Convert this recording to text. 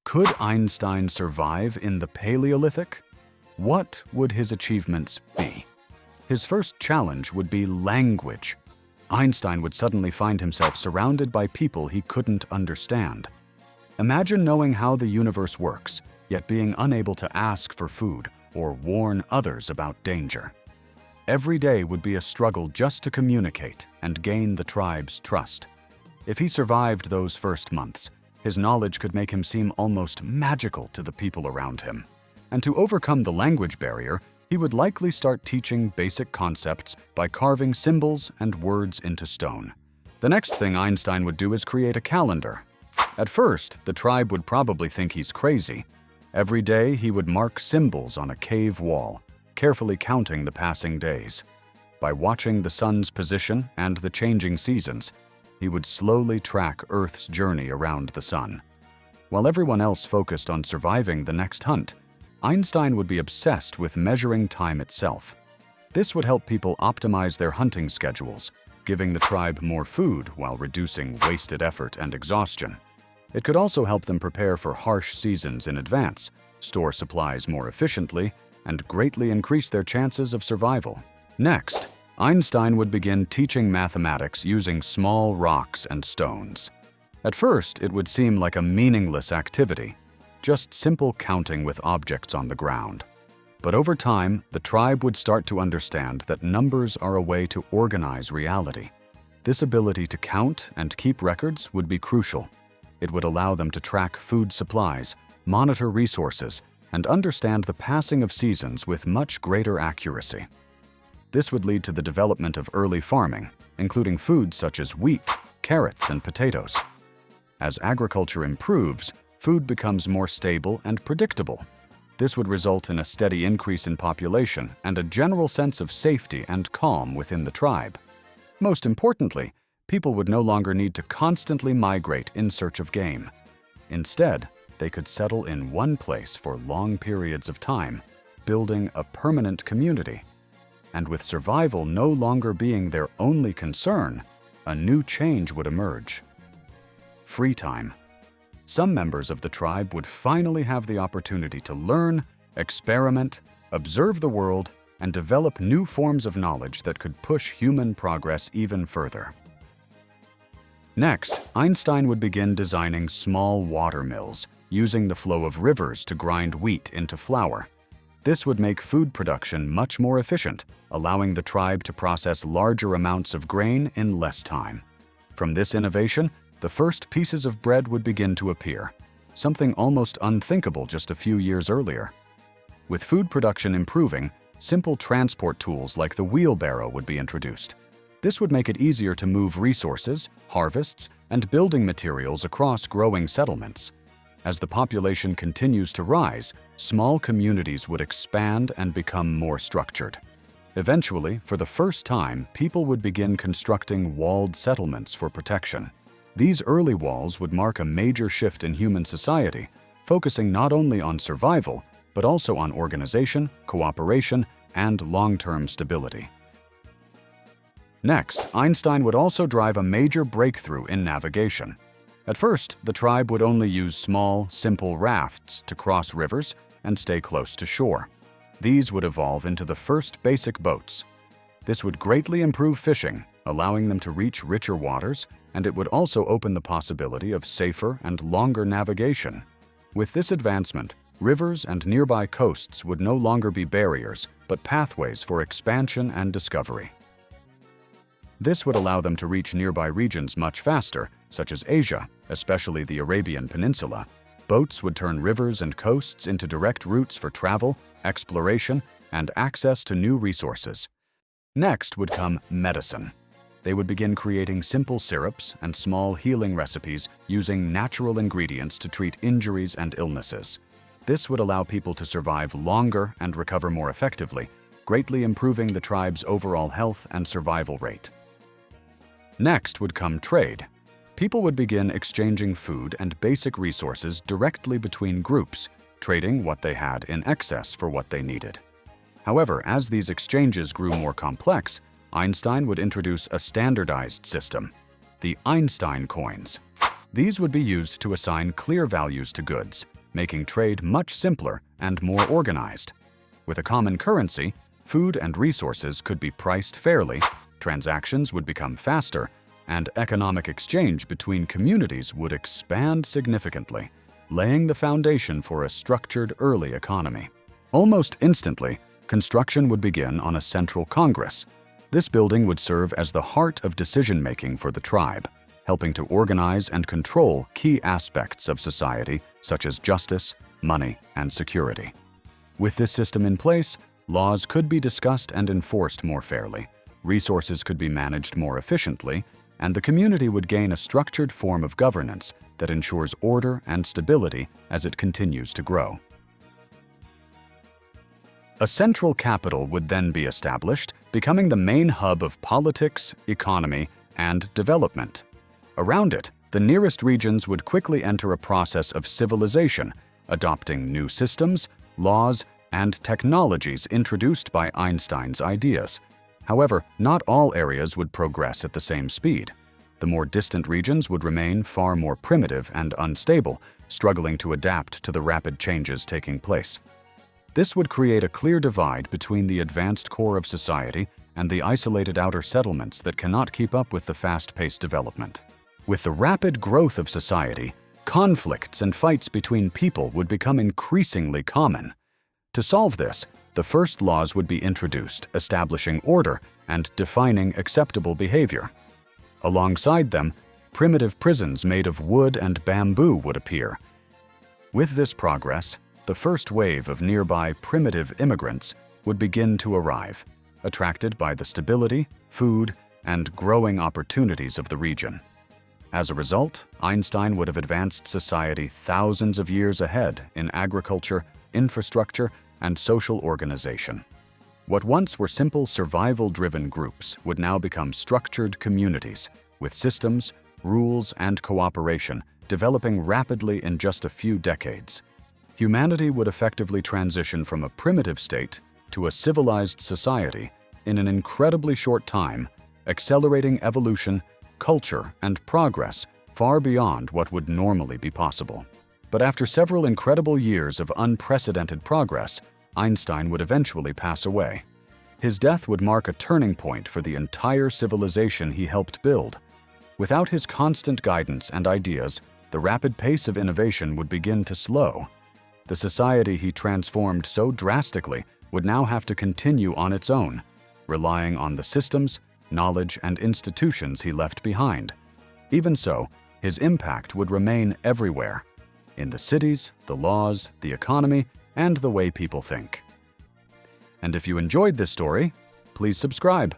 Could Einstein survive in the Paleolithic? What would his achievements be? His first challenge would be language. Einstein would suddenly find himself surrounded by people he couldn't understand. Imagine knowing how the universe works, yet being unable to ask for food or warn others about danger. Every day would be a struggle just to communicate and gain the tribe's trust. If he survived those first months, his knowledge could make him seem almost magical to the people around him. And to overcome the language barrier, he would likely start teaching basic concepts by carving symbols and words into stone. The next thing Einstein would do is create a calendar. At first, the tribe would probably think he's crazy. Every day, he would mark symbols on a cave wall, carefully counting the passing days. By watching the sun's position and the changing seasons, he would slowly track Earth's journey around the sun. While everyone else focused on surviving the next hunt, Einstein would be obsessed with measuring time itself. This would help people optimize their hunting schedules, giving the tribe more food while reducing wasted effort and exhaustion. It could also help them prepare for harsh seasons in advance, store supplies more efficiently, and greatly increase their chances of survival. Next, Einstein would begin teaching mathematics using small rocks and stones. At first, it would seem like a meaningless activity, just simple counting with objects on the ground. But over time, the tribe would start to understand that numbers are a way to organize reality. This ability to count and keep records would be crucial. It would allow them to track food supplies, monitor resources, and understand the passing of seasons with much greater accuracy. This would lead to the development of early farming, including foods such as wheat, carrots, and potatoes. As agriculture improves, food becomes more stable and predictable. This would result in a steady increase in population and a general sense of safety and calm within the tribe. Most importantly, people would no longer need to constantly migrate in search of game. Instead, they could settle in one place for long periods of time, building a permanent community. And with survival no longer being their only concern, a new change would emerge. Free time. Some members of the tribe would finally have the opportunity to learn, experiment, observe the world, and develop new forms of knowledge that could push human progress even further. Next, Einstein would begin designing small water mills, using the flow of rivers to grind wheat into flour. This would make food production much more efficient, allowing the tribe to process larger amounts of grain in less time. From this innovation, the first pieces of bread would begin to appear, something almost unthinkable just a few years earlier. With food production improving, simple transport tools like the wheelbarrow would be introduced. This would make it easier to move resources, harvests, and building materials across growing settlements. As the population continues to rise, small communities would expand and become more structured. Eventually, for the first time, people would begin constructing walled settlements for protection. These early walls would mark a major shift in human society, focusing not only on survival, but also on organization, cooperation, and long-term stability. Next, Einstein would also drive a major breakthrough in navigation. At first, the tribe would only use small, simple rafts to cross rivers and stay close to shore. These would evolve into the first basic boats. This would greatly improve fishing, allowing them to reach richer waters, and it would also open the possibility of safer and longer navigation. With this advancement, rivers and nearby coasts would no longer be barriers, but pathways for expansion and discovery. This would allow them to reach nearby regions much faster, such as Asia, especially the Arabian Peninsula. Boats would turn rivers and coasts into direct routes for travel, exploration, and access to new resources. Next would come medicine. They would begin creating simple syrups and small healing recipes using natural ingredients to treat injuries and illnesses. This would allow people to survive longer and recover more effectively, greatly improving the tribe's overall health and survival rate. Next would come trade. People would begin exchanging food and basic resources directly between groups, trading what they had in excess for what they needed. However, as these exchanges grew more complex, Einstein would introduce a standardized system, the Einstein coins. These would be used to assign clear values to goods, making trade much simpler and more organized. With a common currency, food and resources could be priced fairly, transactions would become faster, and economic exchange between communities would expand significantly, laying the foundation for a structured early economy. Almost instantly, construction would begin on a central congress. This building would serve as the heart of decision-making for the tribe, helping to organize and control key aspects of society such as justice, money, and security. With this system in place, laws could be discussed and enforced more fairly, resources could be managed more efficiently, and the community would gain a structured form of governance that ensures order and stability as it continues to grow. A central capital would then be established, becoming the main hub of politics, economy, and development. Around it, the nearest regions would quickly enter a process of civilization, adopting new systems, laws, and technologies introduced by Einstein's ideas. However, not all areas would progress at the same speed. The more distant regions would remain far more primitive and unstable, struggling to adapt to the rapid changes taking place. This would create a clear divide between the advanced core of society and the isolated outer settlements that cannot keep up with the fast-paced development. With the rapid growth of society, conflicts and fights between people would become increasingly common. To solve this, the first laws would be introduced, establishing order and defining acceptable behavior. Alongside them, primitive prisons made of wood and bamboo would appear. With this progress, the first wave of nearby primitive immigrants would begin to arrive, attracted by the stability, food, and growing opportunities of the region. As a result, Einstein would have advanced society thousands of years ahead in agriculture, infrastructure, and social organization. What once were simple survival-driven groups would now become structured communities, with systems, rules, and cooperation developing rapidly in just a few decades. Humanity would effectively transition from a primitive state to a civilized society in an incredibly short time, accelerating evolution, culture, and progress far beyond what would normally be possible. But after several incredible years of unprecedented progress, Einstein would eventually pass away. His death would mark a turning point for the entire civilization he helped build. Without his constant guidance and ideas, the rapid pace of innovation would begin to slow. The society he transformed so drastically would now have to continue on its own, relying on the systems, knowledge, and institutions he left behind. Even so, his impact would remain everywhere, in the cities, the laws, the economy, and the way people think. And if you enjoyed this story, please subscribe.